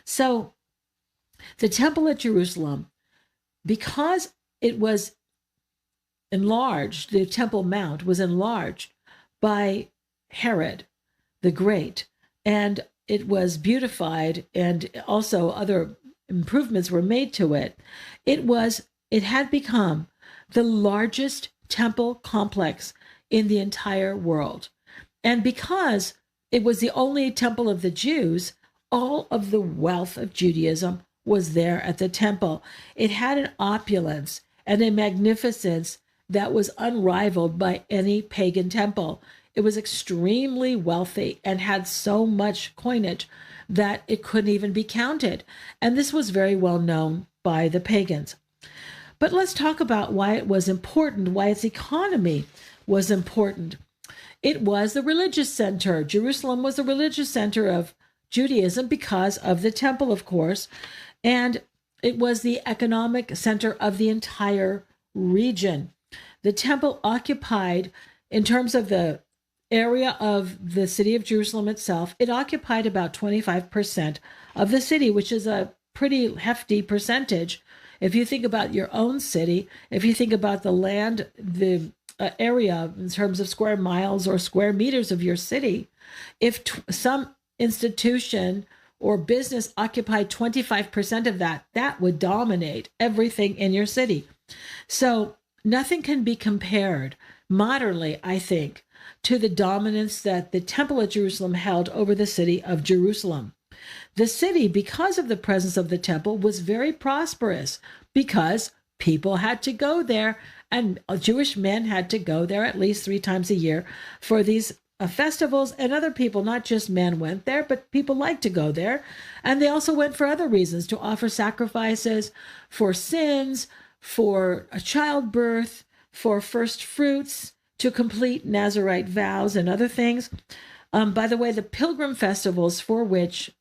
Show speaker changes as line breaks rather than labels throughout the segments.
So the temple at Jerusalem, because it was enlarged, the Temple Mount was enlarged by Herod the Great, and it was beautified, and also other improvements were made to it. It had become the largest temple complex in the entire world. And because it was the only temple of the Jews, all of the wealth of Judaism was there at the temple. It had an opulence and a magnificence that was unrivaled by any pagan temple. It was extremely wealthy and had so much coinage that it couldn't even be counted. And this was very well known by the pagans. But let's talk about why it was important, why its economy was important. It was the religious center. Jerusalem was the religious center of Judaism because of the temple, of course, and it was the economic center of the entire region. The temple occupied, in terms of the area of the city of Jerusalem itself, it occupied about 25% of the city, which is a pretty hefty percentage. If you think about your own city, if you think about the land, the area in terms of square miles or square meters of your city, if some institution or business occupied 25% of that, that would dominate everything in your city. So nothing can be compared modernly, I think, to the dominance that the temple at Jerusalem held over the city of Jerusalem. The city, because of the presence of the temple, was very prosperous because people had to go there, and Jewish men had to go there at least 3 times a year for these festivals, and other people, not just men, went there, but people liked to go there. And they also went for other reasons, to offer sacrifices for sins, for a childbirth, for first fruits, to complete Nazirite vows and other things. By the way, the pilgrim festivals for which,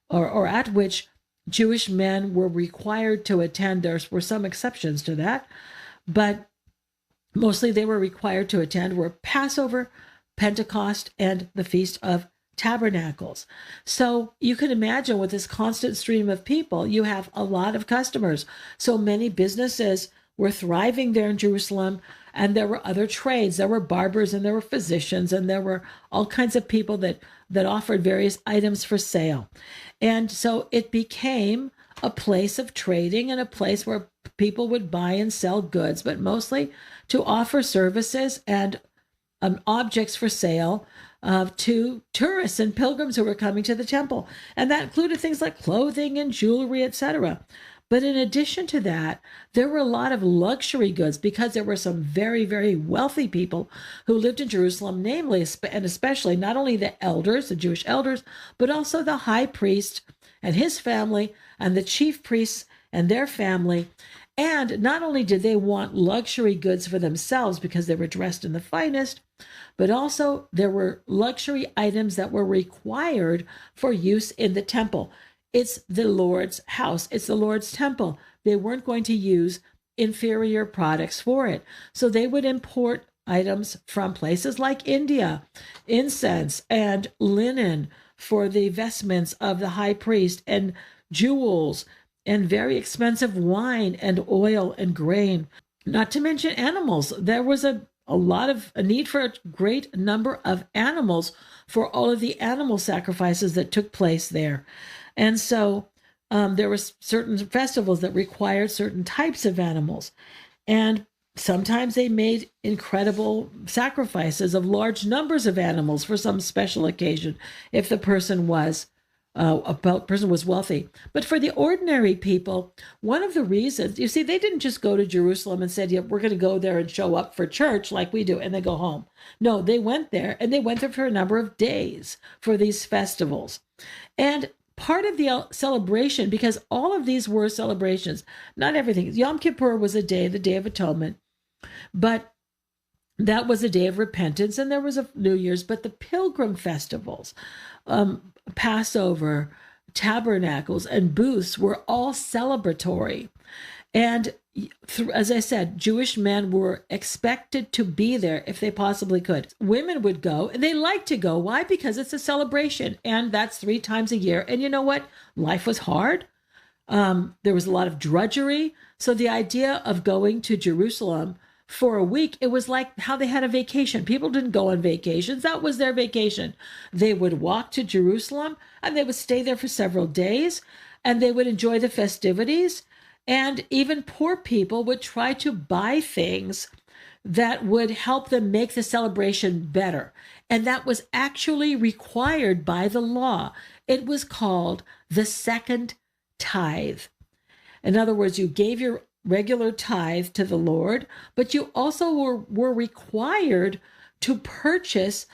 or at which Jewish men were required to attend, there were some exceptions to that, but mostly they were required to attend, were Passover, Pentecost, and the Feast of Tabernacles. So you can imagine, with this constant stream of people, you have a lot of customers. So many businesses were thriving there in Jerusalem, and there were other trades. There were barbers, and there were physicians, and there were all kinds of people that offered various items for sale. And so it became a place of trading and a place where people would buy and sell goods, but mostly to offer services and objects for sale to tourists and pilgrims who were coming to the temple. And that included things like clothing and jewelry, etc. But in addition to that, there were a lot of luxury goods because there were some very, very wealthy people who lived in Jerusalem, namely and especially not only the elders, the Jewish elders, but also the high priest and his family and the chief priests and their family. And not only did they want luxury goods for themselves because they were dressed in the finest, but also there were luxury items that were required for use in the temple. It's the Lord's house. It's the Lord's temple. They weren't going to use inferior products for it. So they would import items from places like India, incense and linen for the vestments of the high priest, and jewels, and very expensive wine and oil and grain, not to mention animals. There was a need for a great number of animals for all of the animal sacrifices that took place there. And so there were certain festivals that required certain types of animals. And sometimes they made incredible sacrifices of large numbers of animals for some special occasion if the person was wealthy. But for the ordinary people, one of the reasons, you see, they didn't just go to Jerusalem and said, yeah, we're going to go there and show up for church like we do and then go home. No, they went there, and they went there for a number of days for these festivals. And part of the celebration, because all of these were celebrations, not everything. Yom Kippur was the Day of Atonement, but that was a day of repentance, and there was a New Year's. But the pilgrim festivals, Passover, tabernacles, and booths were all celebratory. And as I said, Jewish men were expected to be there if they possibly could. Women would go, and they like to go. Why? Because it's a celebration, and that's 3 times a year. And you know what? Life was hard. There was a lot of drudgery. So the idea of going to Jerusalem for a week, it was like how they had a vacation. People didn't go on vacations. That was their vacation. They would walk to Jerusalem, and they would stay there for several days, and they would enjoy the festivities. And even poor people would try to buy things that would help them make the celebration better. And that was actually required by the law. It was called the second tithe. In other words, you gave your regular tithe to the Lord, but you also were required to purchase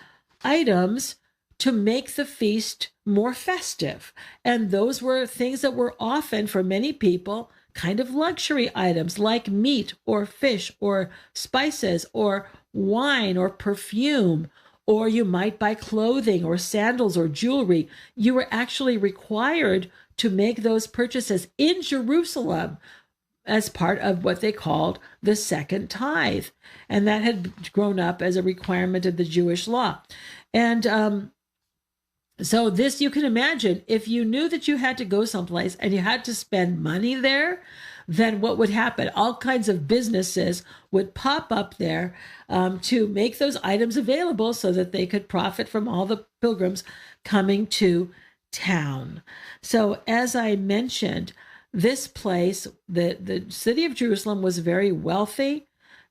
items to make the feast more festive. And those were things that were often, for many people, kind of luxury items like meat or fish or spices or wine or perfume, or you might buy clothing or sandals or jewelry. You were actually required to make those purchases in Jerusalem as part of what they called the second tithe. And that had grown up as a requirement of the Jewish law. And so this, you can imagine, if you knew that you had to go someplace and you had to spend money there, then what would happen? All kinds of businesses would pop up there to make those items available so that they could profit from all the pilgrims coming to town. So as I mentioned, this place, the city of Jerusalem, was very wealthy,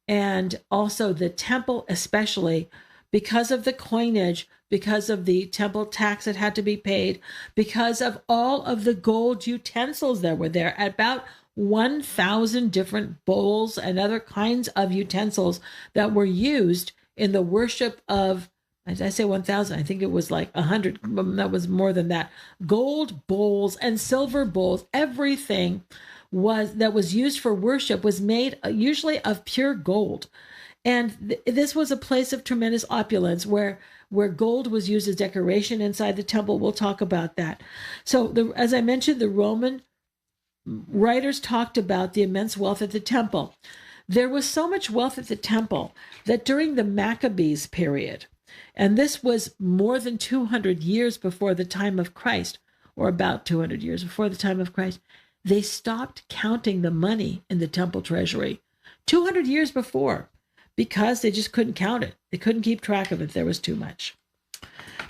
and also the temple especially, because of the coinage, because of the temple tax that had to be paid, because of all of the gold utensils that were there, about 1,000 different bowls and other kinds of utensils that were used in the worship of, as I say 1,000, I think it was like 100, that was more than that, gold bowls and silver bowls. Everything that was used for worship was made usually of pure gold. And this was a place of tremendous opulence where gold was used as decoration inside the temple. We'll talk about that. So as I mentioned, the Roman writers talked about the immense wealth at the temple. There was so much wealth at the temple that during the Maccabees period, and this was more than 200 years before the time of Christ, or about 200 years before the time of Christ, they stopped counting the money in the temple treasury 200 years before, because they just couldn't count it. They couldn't keep track of it. There was too much.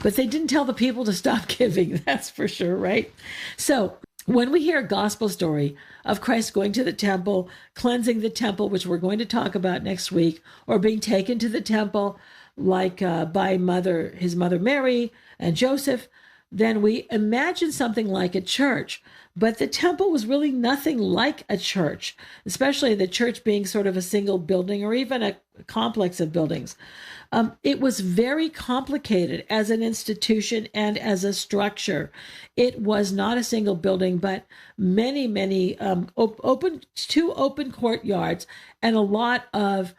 But they didn't tell the people to stop giving, that's for sure, right? So when we hear a gospel story of Christ going to the temple, cleansing the temple, which we're going to talk about next week, or being taken to the temple like by his mother Mary and Joseph, then we imagine something like a church. But the temple was really nothing like a church, especially the church being sort of a single building or even a complex of buildings. It was very complicated as an institution and as a structure. It was not a single building, but many two open courtyards and a lot of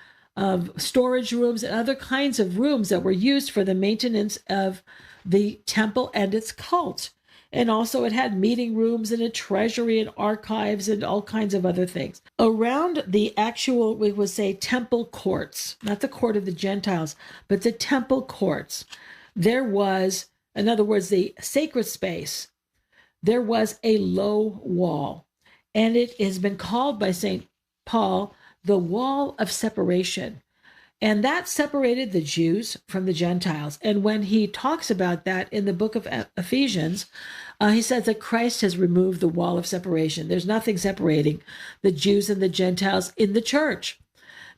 storage rooms and other kinds of rooms that were used for the maintenance of the temple and its cult. And also it had meeting rooms and a treasury and archives and all kinds of other things. Around the actual, we would say, temple courts, not the court of the Gentiles, but the temple courts, there was, in other words, the sacred space, there was a low wall. And it has been called by St. Paul the wall of separation. And that separated the Jews from the Gentiles. And when he talks about that in the book of Ephesians, he says that Christ has removed the wall of separation. There's nothing separating the Jews and the Gentiles in the church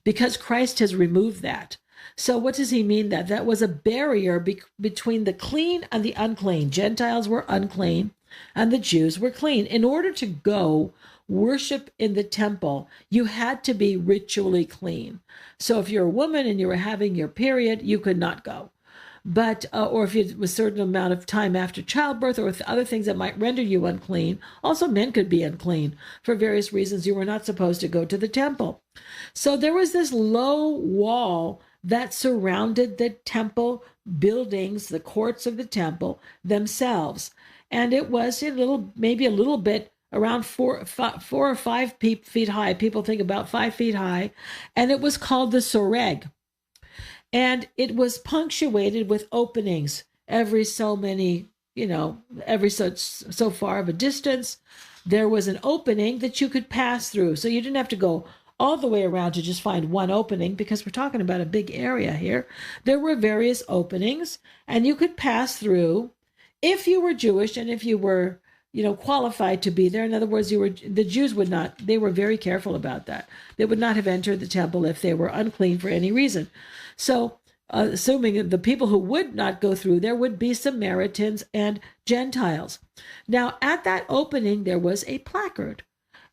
because Christ has removed that. So what does he mean that? That was a barrier between the clean and the unclean. Gentiles were unclean and the Jews were clean. In order to go worship in the temple, you had to be ritually clean. So if you're a woman and you were having your period, you could not go. But, or if it was a certain amount of time after childbirth or other things that might render you unclean, also men could be unclean for various reasons. You were not supposed to go to the temple. So there was this low wall that surrounded the temple buildings, the courts of the temple themselves. And it was maybe a little bit around 4 or 5 feet high. People think about 5 feet high. And it was called the soreg. And it was punctuated with openings every so many, every so far of a distance. There was an opening that you could pass through. So you didn't have to go all the way around to just find one opening, because we're talking about a big area here. There were various openings, and you could pass through if you were Jewish and if you were, qualified to be there. In other words, the Jews would not, they were very careful about that. They would not have entered the temple if they were unclean for any reason. So, assuming the people who would not go through, there would be Samaritans and Gentiles. Now, at that opening, there was a placard,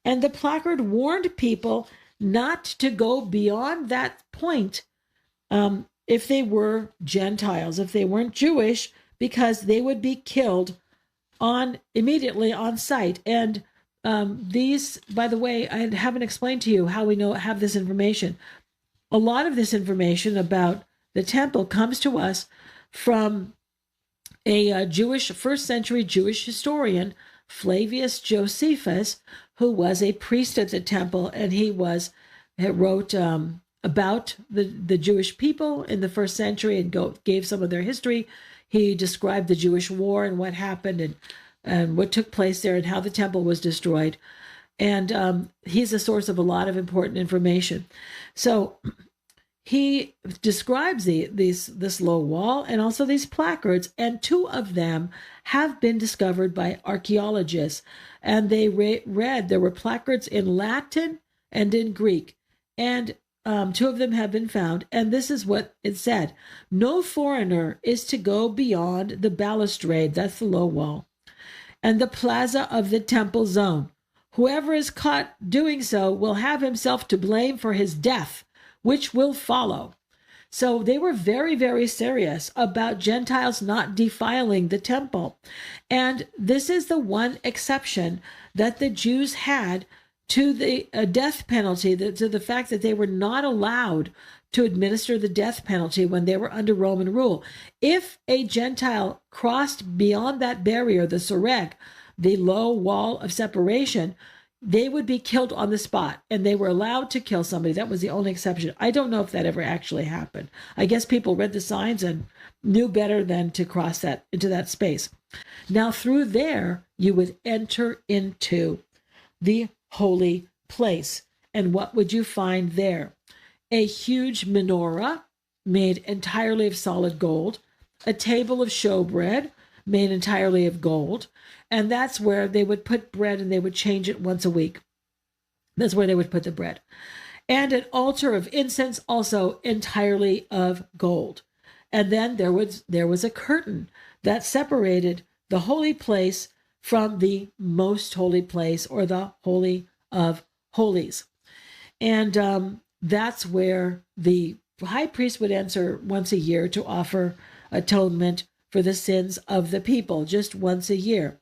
and the placard warned people not to go beyond that point if they were Gentiles, if they weren't Jewish, because they would be killed immediately on sight. And these, by the way, I haven't explained to you how we have this information. A lot of this information about the temple comes to us from a first century Jewish historian, Flavius Josephus, who was a priest at the temple, and he wrote about the Jewish people in the first century and gave some of their history. He described the Jewish war and what happened and what took place there and how the temple was destroyed. And he's a source of a lot of important information. So he describes this low wall and also these placards, and 2 of them have been discovered by archaeologists. And they read, there were placards in Latin and in Greek, and 2 of them have been found. And this is what it said: "No foreigner is to go beyond the balustrade," that's the low wall, "and the plaza of the temple zone. Whoever is caught doing so will have himself to blame for his death, which will follow." So they were very, very serious about Gentiles not defiling the temple. And this is the one exception that the Jews had to the death penalty, to the fact that they were not allowed to administer the death penalty when they were under Roman rule. If a Gentile crossed beyond that barrier, the soreg, the low wall of separation, they would be killed on the spot, and they were allowed to kill somebody. That was the only exception. I don't know if that ever actually happened. I guess people read the signs and knew better than to cross into that space. Now, through there, you would enter into the holy place. And what would you find there? A huge menorah made entirely of solid gold, a table of showbread made entirely of gold, and that's where they would put bread, and they would change it once a week. That's where they would put the bread. And an altar of incense, also entirely of gold. And then there was a curtain that separated the holy place from the most holy place, or the Holy of Holies. And that's where the high priest would enter once a year to offer atonement for the sins of the people, just once a year.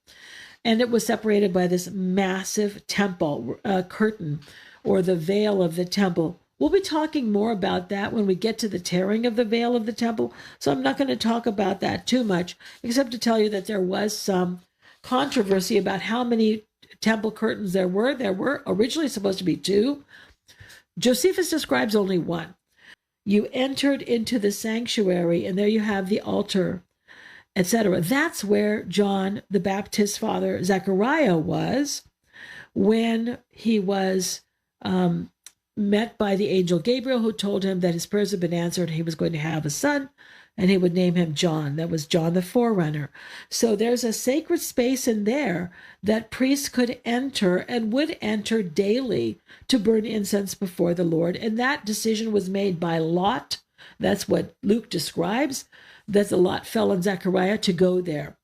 And it was separated by this massive temple curtain, or the veil of the temple. We'll be talking more about that when we get to the tearing of the veil of the temple. So I'm not going to talk about that too much, except to tell you that there was some controversy about how many temple curtains there were. There were originally supposed to be 2. Josephus describes only 1. You entered into the sanctuary, and there you have the altar, etc. That's where John the Baptist's father, Zechariah, was when he was met by the angel Gabriel, who told him that his prayers had been answered. He was going to have a son, and he would name him John. That was John the Forerunner. So there's a sacred space in there that priests could enter and would enter daily to burn incense before the Lord. And that decision was made by lot. That's what Luke describes, that the lot fell on Zechariah to go there.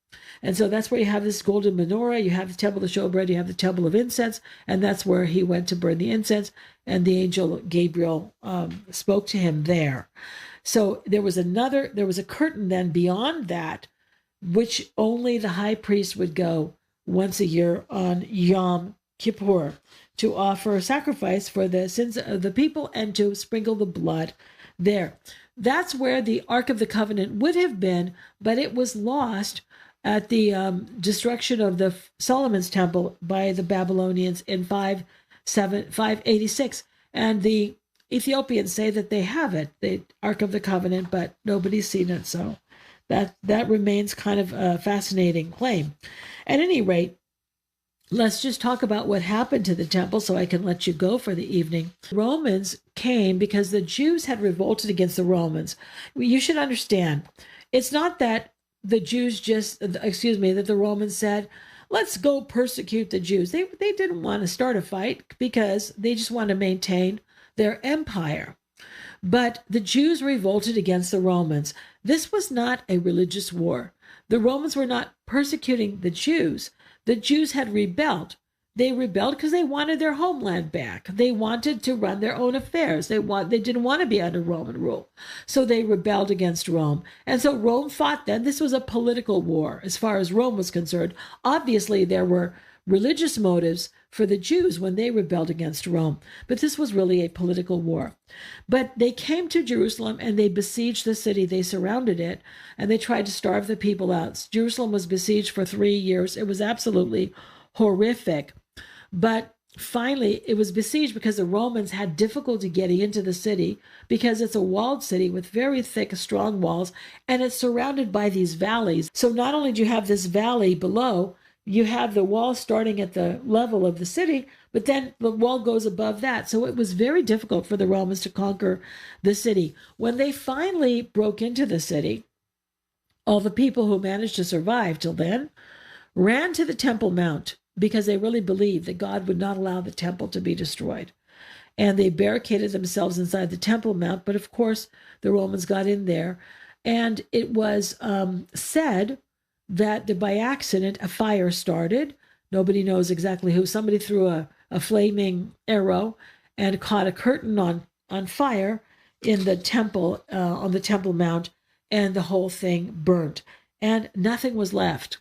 And so that's where you have this golden menorah, you have the temple of showbread, you have the temple of incense, and that's where he went to burn the incense, and the angel Gabriel spoke to him there. So there was a curtain then beyond that, which only the high priest would go once a year on Yom Kippur to offer a sacrifice for the sins of the people and to sprinkle the blood there. That's where the Ark of the Covenant would have been, but it was lost at the destruction of the Solomon's temple by the Babylonians in 586. And the Ethiopians say that they have it, the Ark of the Covenant, but nobody's seen it. So that remains kind of a fascinating claim. At any rate, let's just talk about what happened to the temple so I can let you go for the evening. Romans came because the Jews had revolted against the Romans. You should understand, it's not that the Jews that the Romans said, let's go persecute the Jews. They didn't want to start a fight because they just want to maintain their empire. But the Jews revolted against the Romans. This was not a religious war. The Romans were not persecuting the Jews. The Jews had rebelled. They rebelled because they wanted their homeland back. They wanted to run their own affairs. They didn't want to be under Roman rule. So they rebelled against Rome. And so Rome fought them. This was a political war as far as Rome was concerned. Obviously, there were religious motives for the Jews when they rebelled against Rome. But this was really a political war. But they came to Jerusalem and they besieged the city. They surrounded it and they tried to starve the people out. Jerusalem was besieged for 3 years. It was absolutely horrific. But finally, it was besieged because the Romans had difficulty getting into the city because it's a walled city with very thick, strong walls, and it's surrounded by these valleys. So not only do you have this valley below, you have the wall starting at the level of the city, but then the wall goes above that. So it was very difficult for the Romans to conquer the city. When they finally broke into the city, all the people who managed to survive till then ran to the Temple Mount because they really believed that God would not allow the temple to be destroyed. And they barricaded themselves inside the Temple Mount. But of course, the Romans got in there. And it was said that by accident, a fire started. Nobody knows exactly who. Somebody threw a flaming arrow and caught a curtain on fire in the temple, on the Temple Mount, and the whole thing burnt. And nothing was left.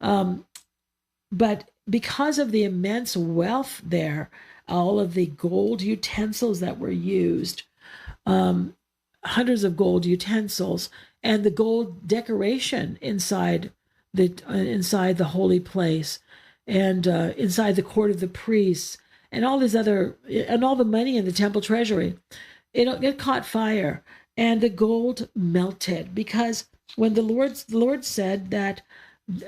But because of the immense wealth there, all of the gold utensils that were used, hundreds of gold utensils, and the gold decoration inside the holy place, and inside the court of the priests, and all these other, and all the money in the temple treasury, it caught fire, and the gold melted because when the Lord said that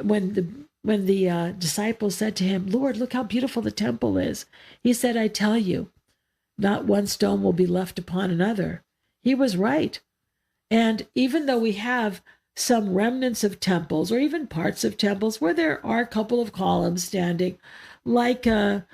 when the disciples said to him, Lord, look how beautiful the temple is. He said, I tell you, not one stone will be left upon another. He was right. And even though we have some remnants of temples or even parts of temples where there are a couple of columns standing, like in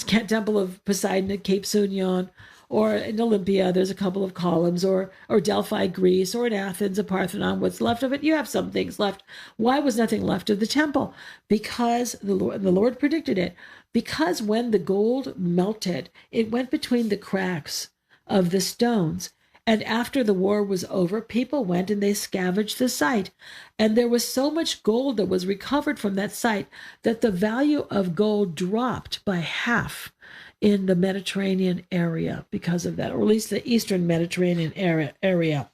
Temple of Poseidon at Cape Sunion, or in Olympia, there's a couple of columns, or Delphi, Greece, or in Athens, a Parthenon, what's left of it, you have some things left. Why was nothing left of the temple? Because the Lord predicted it. Because when the gold melted, it went between the cracks of the stones. And after the war was over, people went and they scavenged the site. And there was so much gold that was recovered from that site that the value of gold dropped by half in the Mediterranean area because of that, or at least the Eastern Mediterranean area.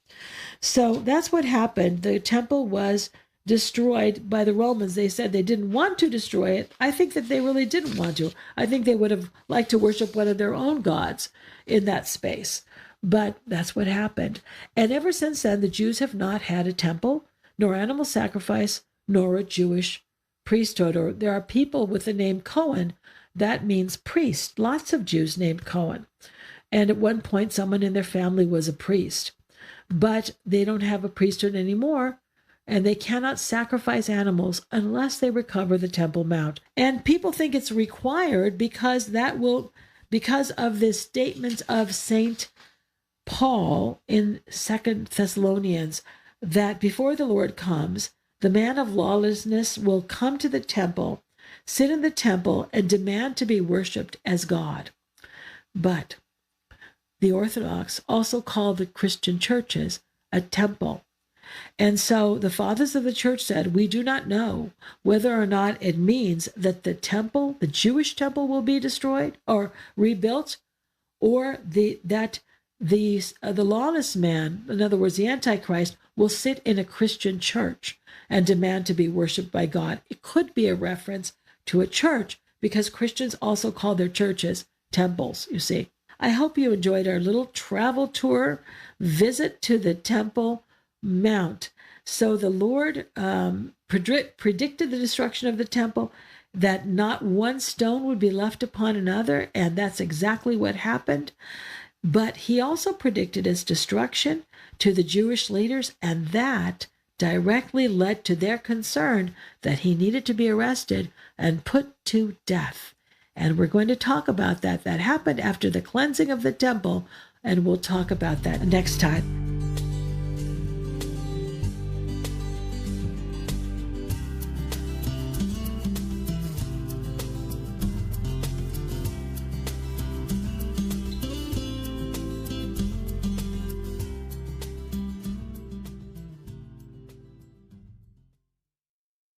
So that's what happened. The temple was destroyed by the Romans. They said they didn't want to destroy it. I think that they really didn't want to. I think they would have liked to worship one of their own gods in that space. But that's what happened. And ever since then, the Jews have not had a temple, nor animal sacrifice, nor a Jewish priesthood. Or there are people with the name Cohen. That means priest. Lots of Jews named Cohen. And at one point, someone in their family was a priest. But they don't have a priesthood anymore, and they cannot sacrifice animals unless they recover the Temple Mount. And people think it's required because of the statements of Saint Paul in 2 Thessalonians, that before the Lord comes, the man of lawlessness will come to the temple, sit in the temple, and demand to be worshipped as God. But the Orthodox also call the Christian churches a temple. And so the fathers of the church said, we do not know whether or not it means that the temple, the Jewish temple, will be destroyed or rebuilt, or that the lawless man, in other words, the Antichrist, will sit in a Christian church and demand to be worshiped by God. It could be a reference to a church because Christians also call their churches temples, you see. I hope you enjoyed our little travel tour visit to the Temple Mount. So the Lord predicted the destruction of the temple, that not one stone would be left upon another, and that's exactly what happened. But he also predicted its destruction to the Jewish leaders, and that directly led to their concern that he needed to be arrested and put to death. And we're going to talk about that. That happened after the cleansing of the temple, and we'll talk about that next time.